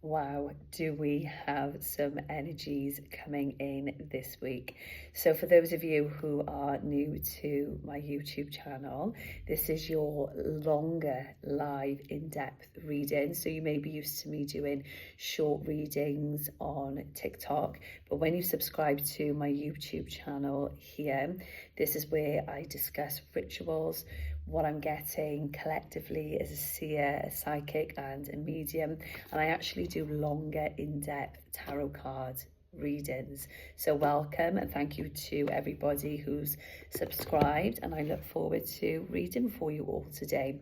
Wow, do we have some energies coming in this week? So, for those of you who are new to my YouTube channel, this is your longer live in-depth reading. So, you may be used to me doing short readings on TikTok, but when you subscribe to my YouTube channel here, this is where I discuss rituals, what I'm getting collectively as a seer, a psychic, and a medium. And I actually do longer, in-depth tarot card readings. So welcome and thank you to everybody who's subscribed, and I look forward to reading for you all today.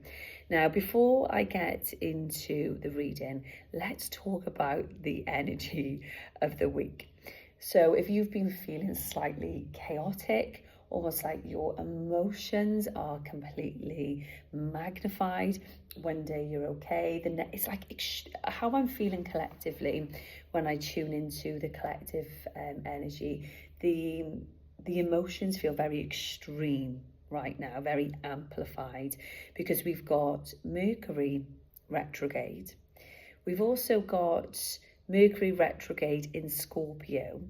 Now, before I get into the reading, let's talk about the energy of the week. So if you've been feeling slightly chaotic, almost like your emotions are completely magnified, one day you're okay, it's like how I'm feeling collectively when I tune into the collective energy. The emotions feel very extreme right now, very amplified, because we've got Mercury retrograde. We've also got Mercury retrograde in Scorpio.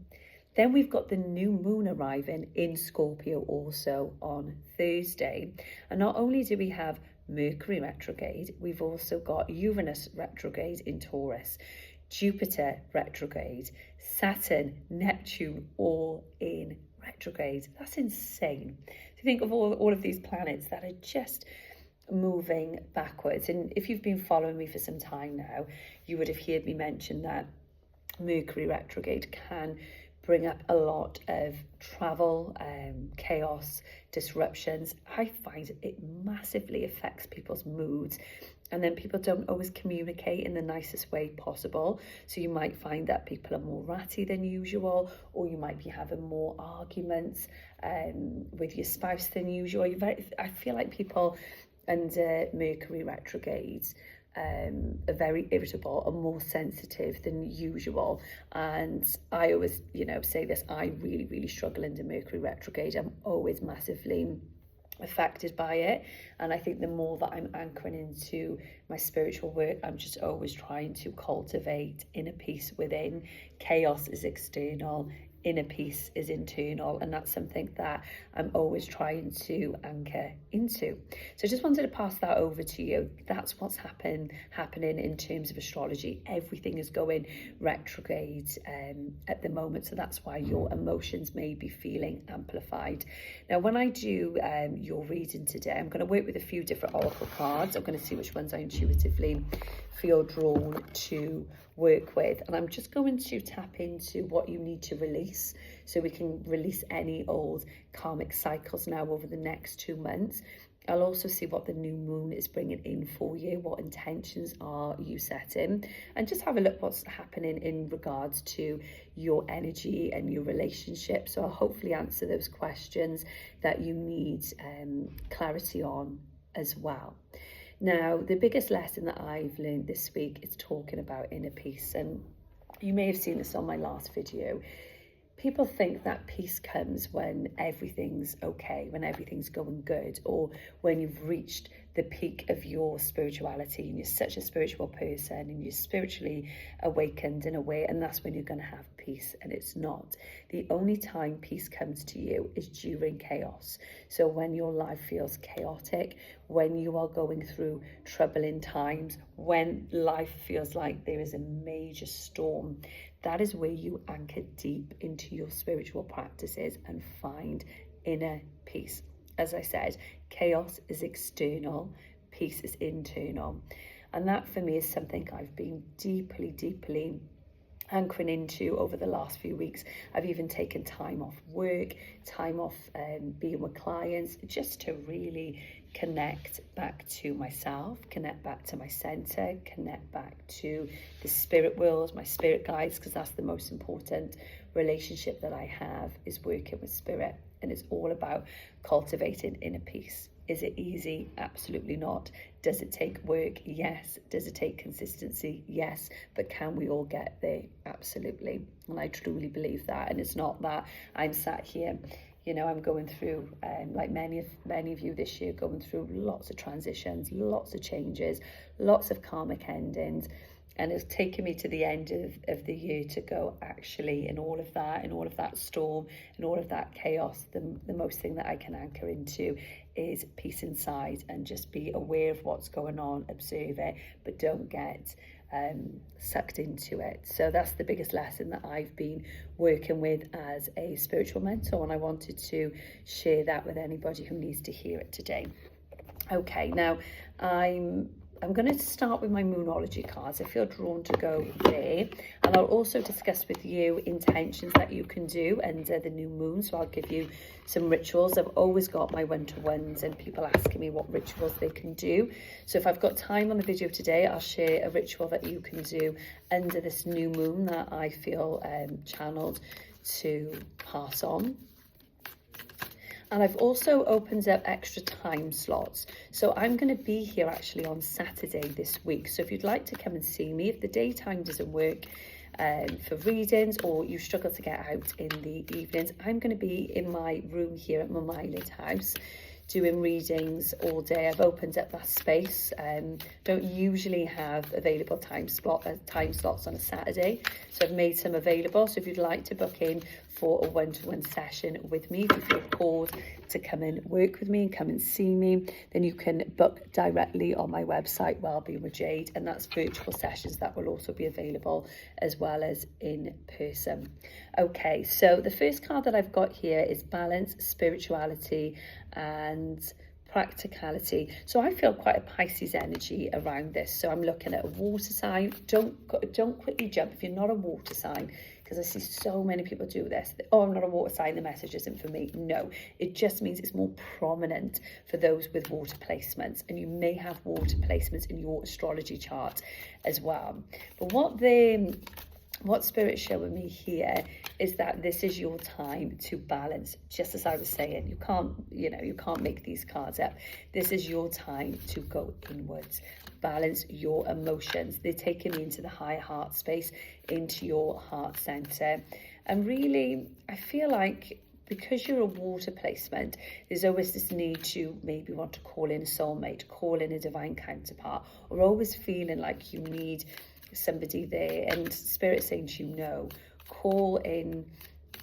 Then we've got the new moon arriving in Scorpio also on Thursday. And not only do we have Mercury retrograde, we've also got Uranus retrograde in Taurus, Jupiter retrograde, Saturn, Neptune, all in retrograde. That's insane. To think of all of these planets that are just moving backwards. And if you've been following me for some time now, you would have heard me mention that Mercury retrograde can bring up a lot of travel, chaos, disruptions. I find it massively affects people's moods, and then people don't always communicate in the nicest way possible. So you might find that people are more ratty than usual, or you might be having more arguments with your spouse than usual. I feel like people under Mercury retrogrades are very irritable and more sensitive than usual. And I always, say this, I really struggle under Mercury retrograde. I'm always massively affected by it, and I think the more that I'm anchoring into my spiritual work, I'm just always trying to cultivate inner peace within. Chaos is external, inner peace is internal, and that's something that I'm always trying to anchor into. So I just wanted to pass that over to you. That's what's happening in terms of astrology. Everything is going retrograde at the moment, so that's why your emotions may be feeling amplified. Now, when I do your reading today, I'm going to work with a few different oracle cards. I'm going to see which ones I intuitively feel drawn to work with, and I'm just going to tap into what you need to release, so we can release any old karmic cycles now over the next 2 months. I'll also see what the new moon is bringing in for you, what intentions are you setting, and just have a look what's happening in regards to your energy and your relationship. So I'll hopefully answer those questions that you need clarity on as well. Now, the biggest lesson that I've learned this week is talking about inner peace. And you may have seen this on my last video. People think that peace comes when everything's okay, when everything's going good, or when you've reached the peak of your spirituality and you're such a spiritual person and you're spiritually awakened in a way, and that's when you're going to have peace. And it's not. The only time peace comes to you is during chaos. So when your life feels chaotic, when you are going through troubling times, when life feels like there is a major storm, that is where you anchor deep into your spiritual practices and find inner peace. As I said, chaos is external, peace is internal. And that for me is something I've been deeply anchoring into over the last few weeks. I've even taken time off work, time off being with clients, just to really connect back to myself, connect back to my center, connect back to the spirit world, my spirit guides, because that's the most important relationship that I have, is working with spirit. And it's all about cultivating inner peace. Is it easy? Absolutely not. Does it take work? Yes. Does it take consistency? Yes. But can we all get there? Absolutely. And I truly believe that. And it's not that I'm sat here, I'm going through, like many of you this year, going through lots of transitions, lots of changes, lots of karmic endings. And it's taken me to the end of the year to go, actually, in all of that storm, in all of that chaos, the most thing that I can anchor into is peace inside, and just be aware of what's going on, observe it, but don't get sucked into it. So that's the biggest lesson that I've been working with as a spiritual mentor, and I wanted to share that with anybody who needs to hear it today. Okay, now I'm going to start with my Moonology cards. I feel drawn to go there, and I'll also discuss with you intentions that you can do under the new moon. So I'll give you some rituals. I've always got my one-to-ones and people asking me what rituals they can do. So if I've got time on the video today, I'll share a ritual that you can do under this new moon that I feel channeled to pass on. And I've also opened up extra time slots. So I'm going to be here actually on Saturday this week. So if you'd like to come and see me, if the daytime doesn't work for readings, or you struggle to get out in the evenings, I'm going to be in my room here at my Mylet house doing readings all day. I've opened up that space. Don't usually have available time slots on a Saturday, so I've made some available. So if you'd like to book in for a one-to-one session with me, if you feel called to come and work with me and come and see me, then you can book directly on my website, Wellbeing with Jade, and that's virtual sessions that will also be available as well as in person. Okay, so the first card that I've got here is balance, spirituality and practicality. So I feel quite a Pisces energy around this. So I'm looking at a water sign. Don't quickly jump if you're not a water sign, because I see so many people do this. Oh, I'm not a water sign, the message isn't for me. No, it just means it's more prominent for those with water placements, and you may have water placements in your astrology chart as well. But what Spirit's showing me here is that this is your time to balance. Just as I was saying, you can't make these cards up. This is your time to go inwards, balance your emotions. They're taking me into the high heart space, into your heart center. And really, I feel like because you're a water placement, there's always this need to maybe want to call in a soulmate, call in a divine counterpart, or always feeling like you need somebody there. And Spirit saying to you, no, call in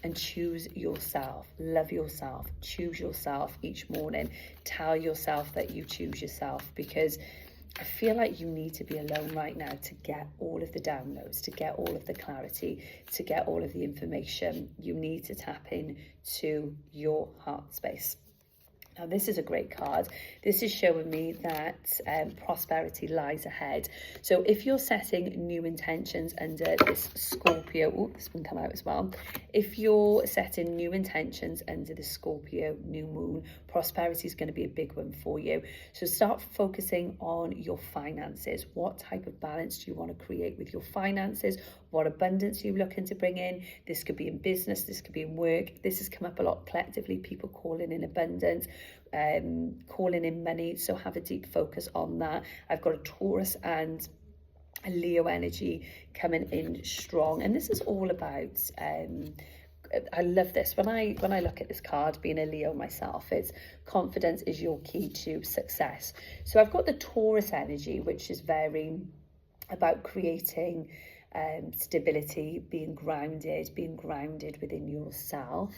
and choose yourself, love yourself, choose yourself each morning. Tell yourself that you choose yourself, because I feel like you need to be alone right now to get all of the downloads, to get all of the clarity, to get all of the information. You need to tap in to your heart space. Now, this is a great card. This is showing me that prosperity lies ahead. So if you're setting new intentions under this Scorpio, this one come out as well. If you're setting new intentions under the Scorpio new moon, prosperity is going to be a big one for you. So start focusing on your finances. What type of balance do you want to create with your finances? What abundance are you looking to bring in? This could be in business, this could be in work. This has come up a lot collectively, people calling in abundance, calling in money. So have a deep focus on that. I've got a Taurus and a Leo energy coming in strong. And this is all about, I love this. When I look at this card, being a Leo myself, it's confidence is your key to success. So I've got the Taurus energy, which is very about creating stability, being grounded within yourself.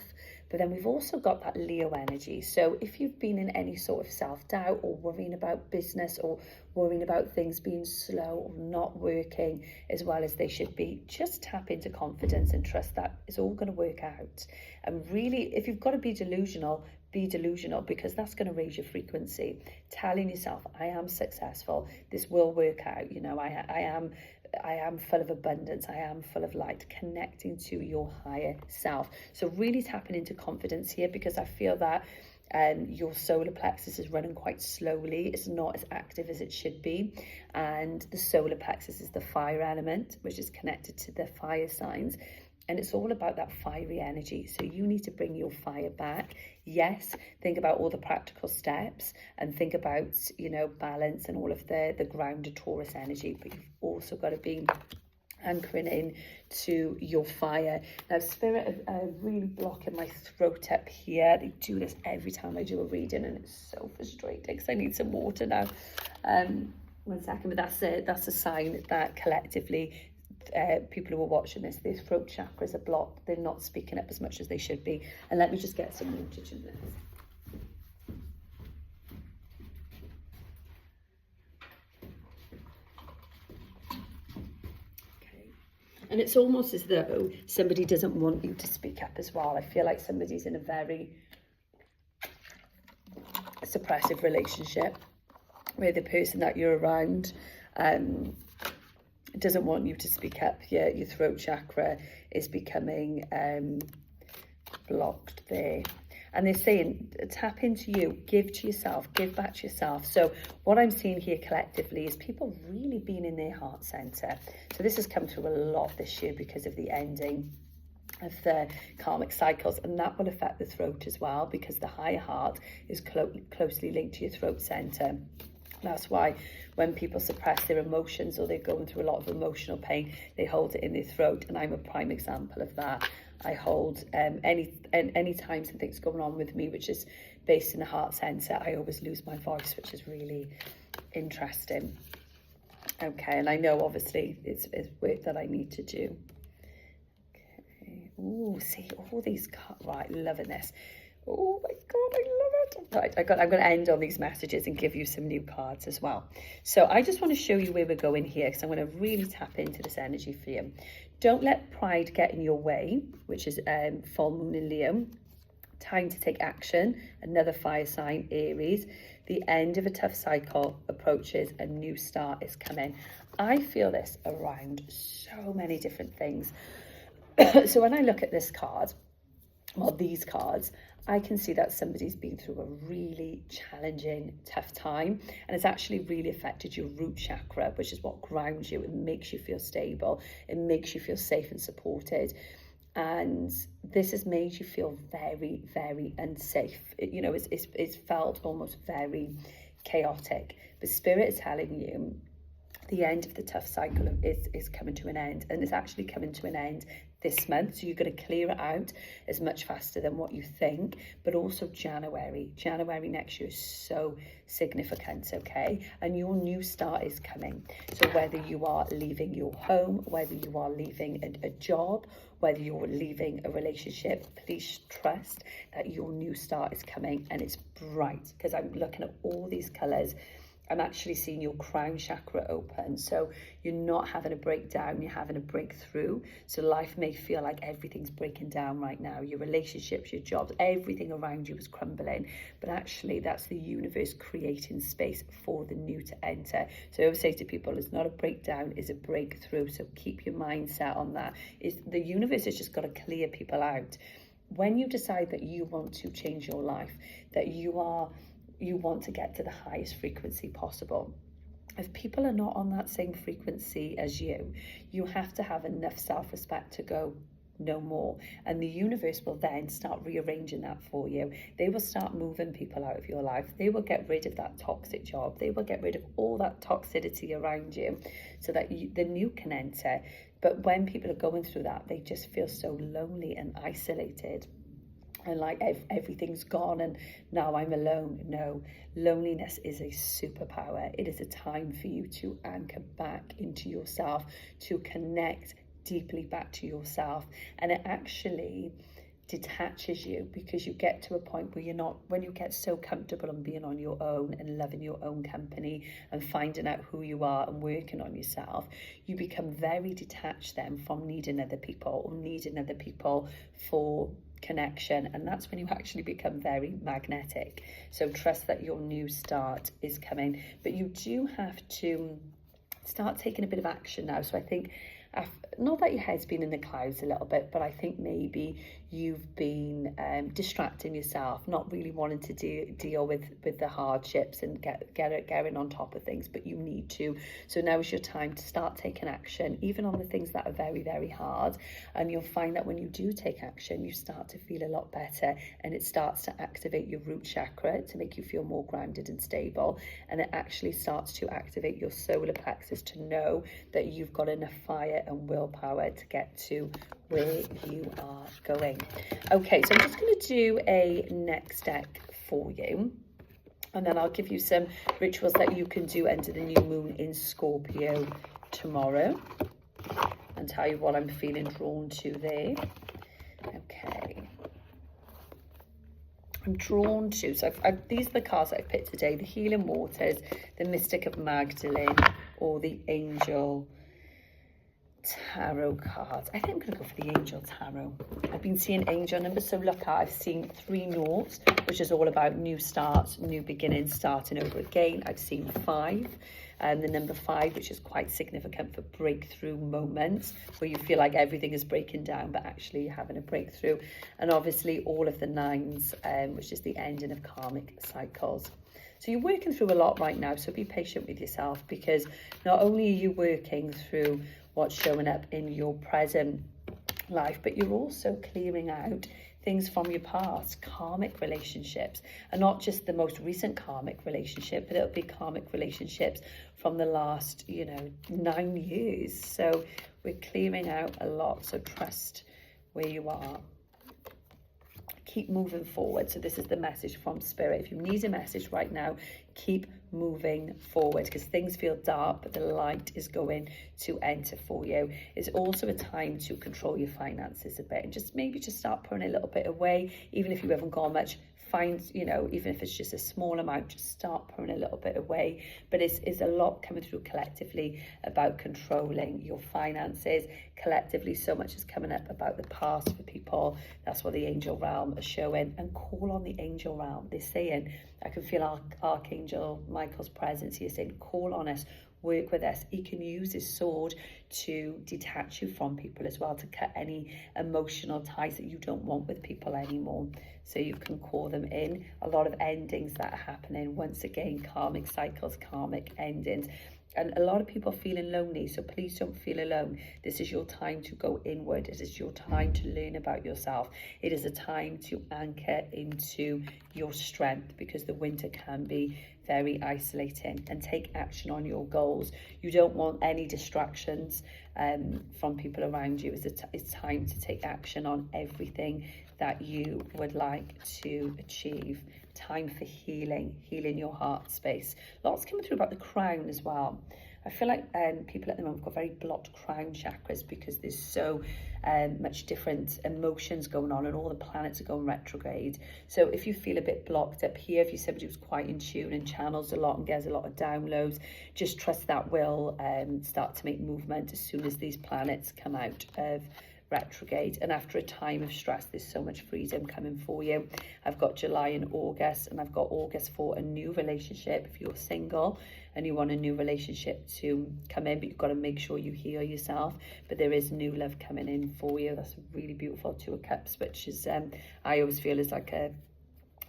But then we've also got that Leo energy. So if you've been in any sort of self-doubt, or worrying about business, or worrying about things being slow or not working as well as they should be, just tap into confidence and trust that it's all going to work out. And really, if you've got to be delusional, because that's going to raise your frequency. Telling yourself, I am successful, this will work out, I am full of abundance, I am full of light, connecting to your higher self. So really tapping into confidence here, because I feel that your solar plexus is running quite slowly. It's not as active as it should be. And the solar plexus is the fire element, which is connected to the fire signs. And it's all about that fiery energy. So you need to bring your fire back. Yes, think about all the practical steps, and think about, balance and all of the grounded Taurus energy. But you've also got to be anchoring in to your fire. Now, Spirit are really blocking my throat up here. They do this every time I do a reading, and it's so frustrating because I need some water now. One second, but that's a sign that collectively, people who are watching this, their throat chakras are blocked. They're not speaking up as much as they should be. And let me just get some wattage in this. Okay. And it's almost as though somebody doesn't want you to speak up as well. I feel like somebody's in a very suppressive relationship where the person that you're around doesn't want you to speak up. Your throat chakra is becoming blocked there. And they're saying, tap into you, give to yourself, give back to yourself. So what I'm seeing here collectively is people really being in their heart center. So this has come through a lot this year because of the ending of the karmic cycles, and that will affect the throat as well, because the higher heart is closely linked to your throat center. That's why when people suppress their emotions or they're going through a lot of emotional pain, they hold it in their throat. And I'm a prime example of that. I hold any time something's going on with me, which is based in the heart center, I always lose my voice, which is really interesting. Okay, and I know obviously it's work that I need to do. Okay. Oh, see all these cards. Right, loving this. Oh my God, I love it. Right, I'm going to end on these messages and give you some new cards as well. So I just want to show you where we're going here, because I'm going to really tap into this energy for you. Don't let pride get in your way, which is full moon in Leo. Time to take action. Another fire sign, Aries. The end of a tough cycle approaches. A new start is coming. I feel this around so many different things. So when I look at this card, well, these cards, I can see that somebody's been through a really challenging, tough time, and it's actually really affected your root chakra, which is what grounds you. It makes you feel stable. It makes you feel safe and supported. And this has made you feel very, very unsafe. It's felt almost very chaotic. But Spirit is telling you the end of the tough cycle is coming to an end, and it's actually coming to an end this month. So you're going to clear it out as much faster than what you think. But also January next year is so significant, okay? And your new start is coming. So whether you are leaving your home, whether you are leaving a job, whether you're leaving a relationship, please trust that your new start is coming, and it's bright, because I'm looking at all these colors. I'm actually seeing your crown chakra open. So you're not having a breakdown, you're having a breakthrough. So life may feel like everything's breaking down right now. Your relationships, your jobs, everything around you is crumbling. But actually that's the universe creating space for the new to enter. So I always say to people, it's not a breakdown, it's a breakthrough. So keep your mindset on that. The universe has just got to clear people out. When you decide that you want to change your life, that you want to get to the highest frequency possible. If people are not on that same frequency as you, you have to have enough self-respect to go no more. And the universe will then start rearranging that for you. They will start moving people out of your life. They will get rid of that toxic job. They will get rid of all that toxicity around you so that the new can enter. But when people are going through that, they just feel so lonely and isolated. And like everything's gone and now I'm alone. No, loneliness is a superpower. It is a time for you to anchor back into yourself, to connect deeply back to yourself. And it actually detaches you, because you get to a point where when you get so comfortable and being on your own and loving your own company and finding out who you are and working on yourself, you become very detached then from needing other people or needing other people for connection, and that's when you actually become very magnetic. So trust that your new start is coming, but you do have to start taking a bit of action now. So I think, not that your head's been in the clouds a little bit, but I think maybe you've been distracting yourself, not really wanting to deal with the hardships and getting on top of things, but you need to. So now is your time to start taking action, even on the things that are very, very hard. And you'll find that when you do take action, you start to feel a lot better, and it starts to activate your root chakra to make you feel more grounded and stable. And it actually starts to activate your solar plexus to know that you've got enough fire and willpower to get to where you are going. Okay, so I'm just going to do a next deck for you. And then I'll give you some rituals that you can do under the new moon in Scorpio tomorrow, and tell you what I'm feeling drawn to there. Okay. I'm drawn to, so these are the cards that I've picked today: the Healing Waters, the Mystic of Magdalene, or the Angel Tarot cards. I think I'm going to go for the Angel Tarot. I've been seeing angel numbers, so look at, I've seen 3 noughts, which is all about new starts, new beginnings, starting over again. I've seen 5, the number 5, which is quite significant for breakthrough moments where you feel like everything is breaking down, but actually you're having a breakthrough. And obviously all of the 9s, which is the ending of karmic cycles. So you're working through a lot right now, so be patient with yourself, because not only are you working through what's showing up in your present life, but you're also clearing out things from your past, karmic relationships, and not just the most recent karmic relationship, but it'll be karmic relationships from the last, 9 years. So we're clearing out a lot, so trust where you are. Keep moving forward. So this is the message from Spirit. If you need a message right now, keep moving forward, because things feel dark, but the light is going to enter for you. It's also a time to control your finances a bit, and maybe start putting a little bit away, even if you haven't got much. Find, even if it's just a small amount, just start putting a little bit away. But it's a lot coming through collectively about controlling your finances. Collectively, so much is coming up about the past for people. That's what the angel realm is showing. And call on the angel realm. They're saying, I can feel Archangel Michael's presence here saying, call on us, work with us. He can use his sword to detach you from people as well, to cut any emotional ties that you don't want with people anymore. So you can call them in. A lot of endings that are happening, once again, karmic cycles, karmic endings. And a lot of people are feeling lonely, so please don't feel alone. This is your time to go inward. It is your time to learn about yourself. It is a time to anchor into your strength, because the winter can be very isolating, and take action on your goals. You don't want any distractions from people around you. It's time to take action on everything that you would like to achieve. Time for healing your heart space. Lots coming through about the crown as well. I feel like people at the moment have got very blocked crown chakras, because there's so much different emotions going on, and all the planets are going retrograde. So if you feel a bit blocked up here, if you're somebody who's quite in tune and channels a lot and gets a lot of downloads, just trust that will start to make movement as soon as these planets come out of retrograde. And after a time of stress, there's so much freedom coming for you. I've got July and August, and I've got August for a new relationship. If you're single and you want a new relationship to come in, but you've got to make sure you heal yourself, but there is new love coming in for you. That's really beautiful. 2 of Cups, which is I always feel is like a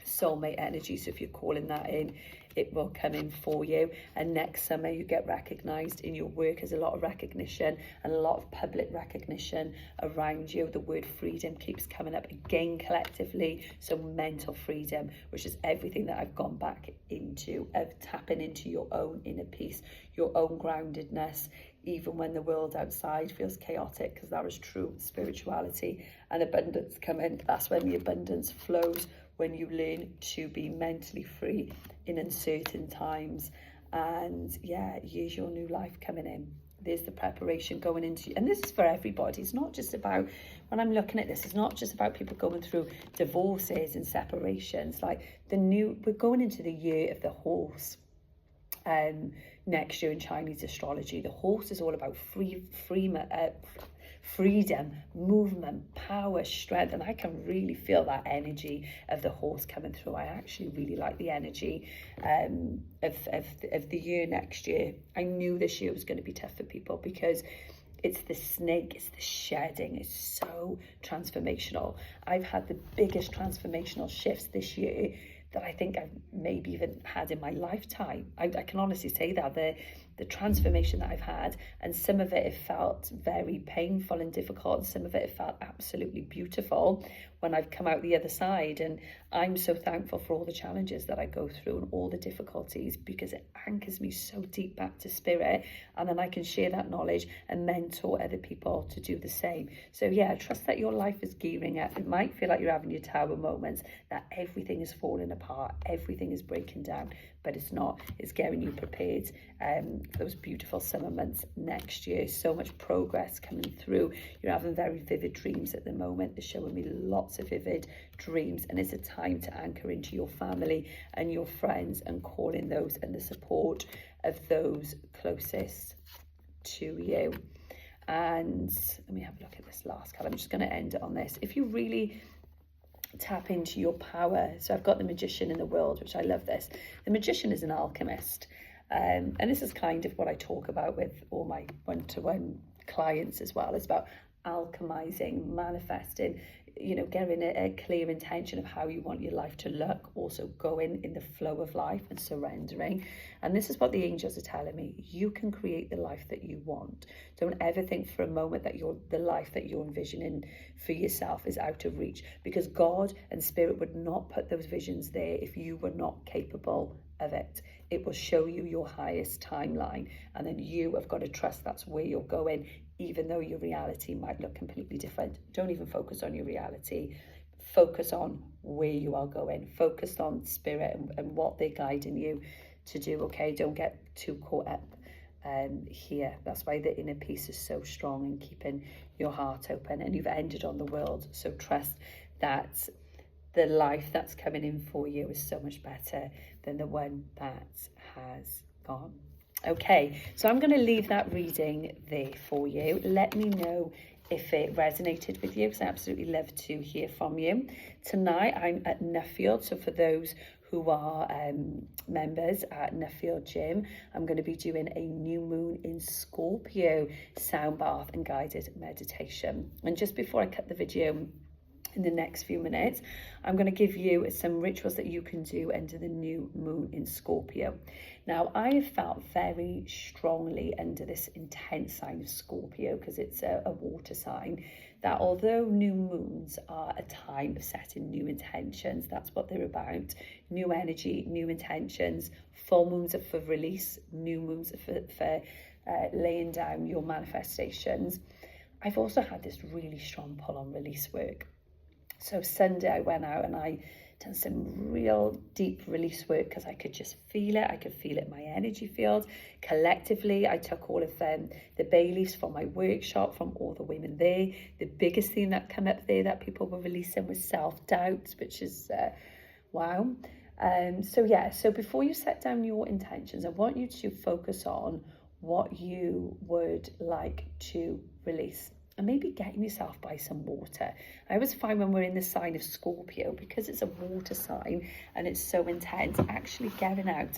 soulmate energy. So if you're calling that in, it will come in for you. And next summer you get recognized in your work. There's a lot of recognition and a lot of public recognition around you. The word freedom keeps coming up again collectively. So mental freedom, which is everything that I've gone back into, of tapping into your own inner peace, your own groundedness, even when the world outside feels chaotic, because that is true spirituality and abundance come in. That's when the abundance flows, when you learn to be mentally free in uncertain times. And yeah, here's your new life coming in. There's the preparation going into, and this is for everybody. It's not just about, when I'm looking at this, it's not just about people going through divorces and separations. Like we're going into the year of the horse. Next year in Chinese astrology, the horse is all about freedom, movement, power, strength, and I can really feel that energy of the horse coming through. I actually really like the energy of the year next year. I knew this year was going to be tough for people, because it's the snake, it's the shedding, it's so transformational. I've had the biggest transformational shifts this year that I think I've maybe even had in my lifetime. I can honestly say that. the transformation that I've had, and some of it felt very painful and difficult, and some of it felt absolutely beautiful when I've come out the other side. And I'm so thankful for all the challenges that I go through and all the difficulties, because it anchors me so deep back to spirit, and then I can share that knowledge and mentor other people to do the same. So yeah, trust that your life is gearing up. It might feel like you're having your tower moments, that everything is falling apart, everything is breaking down, but it's not. It's getting you prepared for those beautiful summer months next year. So much progress coming through. You're having very vivid dreams at the moment. They're showing me lots of vivid dreams, and it's a time to anchor into your family and your friends and call in those and the support of those closest to you. And let me have a look at this last card. I'm just going to end it on this. If you really tap into your power, so I've got the Magician in the World, which I love this. The Magician is an alchemist, and this is kind of what I talk about with all my one-to-one clients as well. It's about alchemizing, manifesting, you know, getting a clear intention of how you want your life to look, also going in the flow of life and surrendering. And this is what the angels are telling me: you can create the life that you want. Don't ever think for a moment that the life that you're envisioning for yourself is out of reach, because God and spirit would not put those visions there if you were not capable of it. It will show you your highest timeline, and then you have got to trust that's where you're going, even though your reality might look completely different. Don't even focus on your reality. Focus on where you are going. Focus on spirit and what they're guiding you to do, okay? Don't get too caught up here. That's why the inner peace is so strong, and keeping your heart open. And you've ended on the World, so trust that the life that's coming in for you is so much better than the one that has gone. Okay, so I'm going to leave that reading there for you. Let me know if it resonated with you, because I absolutely love to hear from you. Tonight I'm at Nuffield, so for those who are members at Nuffield Gym, I'm going to be doing a new moon in Scorpio sound bath and guided meditation. And just before I cut the video in the next few minutes, I'm going to give you some rituals that you can do under the new moon in Scorpio. Now, I have felt very strongly under this intense sign of Scorpio, because it's a water sign, that although new moons are a time of setting new intentions, that's what they're about, new energy, new intentions. Full moons are for release, new moons are for laying down your manifestations. I've also had this really strong pull on release work. So Sunday I went out and I done some real deep release work, because I could just feel it. I could feel it in my energy field. Collectively, I took all of the bay leaves from my workshop, from all the women there. The biggest thing that came up there that people were releasing was self-doubt, which is wow. So before you set down your intentions, I want you to focus on what you would like to release. And maybe getting yourself by some water. I always find when we're in the sign of Scorpio, because it's a water sign and it's so intense, actually getting out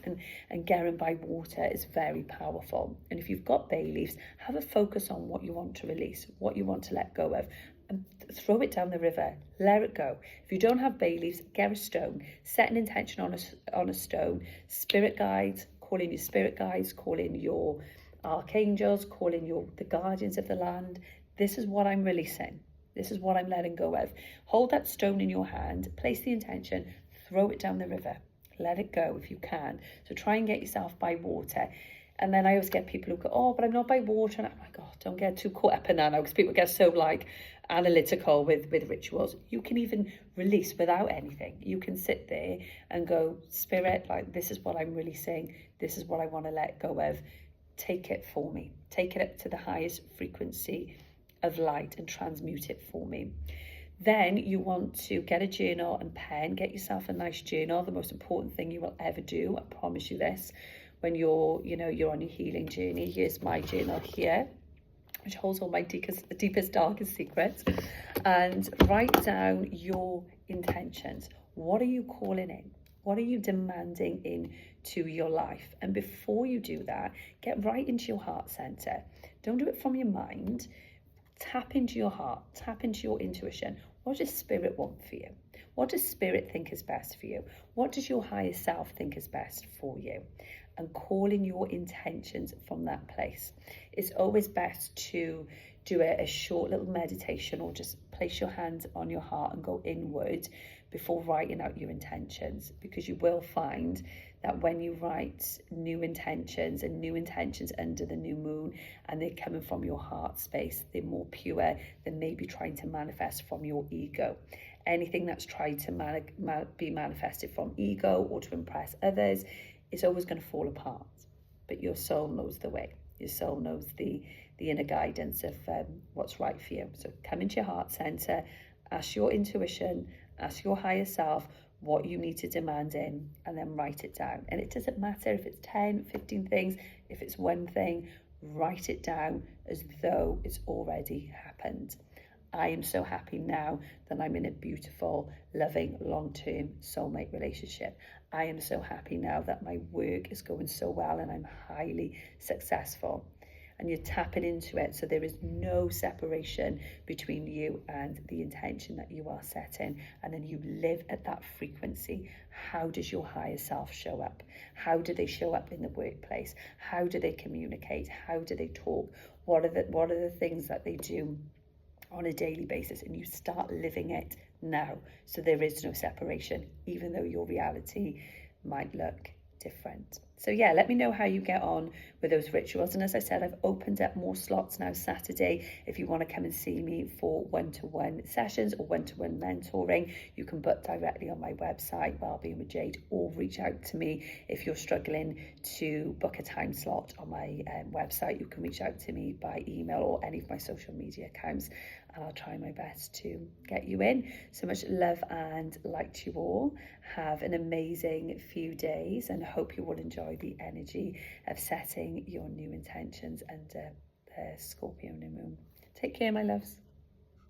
and getting by water is very powerful. And if you've got bay leaves, have a focus on what you want to release, what you want to let go of, and throw it down the river, let it go. If you don't have bay leaves, get a stone, set an intention on a stone. Spirit guides, call in your spirit guides, call in your archangels, call in the guardians of the land. This is what I'm releasing. This is what I'm letting go of. Hold that stone in your hand, place the intention, throw it down the river. Let it go if you can. So try and get yourself by water. And then I always get people who go, oh, but I'm not by water. And I'm like, oh, don't get too caught up in that now, because people get so analytical with rituals. You can even release without anything. You can sit there and go, Spirit, this is what I'm releasing. This is what I want to let go of. Take it for me. Take it up to the highest frequency of light and transmute it for me. Then you want to get a journal and pen. Get yourself a nice journal. The most important thing you will ever do, I promise you this, when you're on your healing journey. Here's my journal here, which holds all my deepest, darkest secrets. And write down your intentions. What are you calling in? What are you demanding into your life? And before you do that, get right into your heart center. Don't do it from your mind. Tap into your heart, tap into your intuition. What does spirit want for you? What does spirit think is best for you? What does your higher self think is best for you? and calling your intentions from that place. It's always best to do a short little meditation, or just place your hands on your heart and go inward before writing out your intentions, because you will find that when you write new intentions under the new moon, and they're coming from your heart space, they're more pure than maybe trying to manifest from your ego. Anything that's tried to be manifested from ego or to impress others is always going to fall apart. But your soul knows the way. Your soul knows the inner guidance of what's right for you. So come into your heart center, ask your intuition, ask your higher self what you need to demand in, and then write it down. And it doesn't matter if it's 10, 15 things, if it's one thing, write it down as though it's already happened. I am so happy now that I'm in a beautiful, loving, long-term soulmate relationship. I am so happy now that my work is going so well and I'm highly successful. And you're tapping into it, so there is no separation between you and the intention that you are setting, and then you live at that frequency. How does your higher self show up? How do they show up in the workplace? How do they communicate? How do they talk? What are the things that they do on a daily basis? And you start living it now, so there is no separation, even though your reality might look different. So yeah, let me know how you get on with those rituals. And as I said, I've opened up more slots now Saturday. If you want to come and see me for one-to-one sessions or one-to-one mentoring, you can book directly on my website, Wellbeing with Jade, or reach out to me if you're struggling to book a time slot on my website. You can reach out to me by email or any of my social media accounts, and I'll try my best to get you in. So much love and light to you all. Have an amazing few days, and hope you will enjoy the energy of setting your new intentions under the Scorpio new moon. Take care, my loves.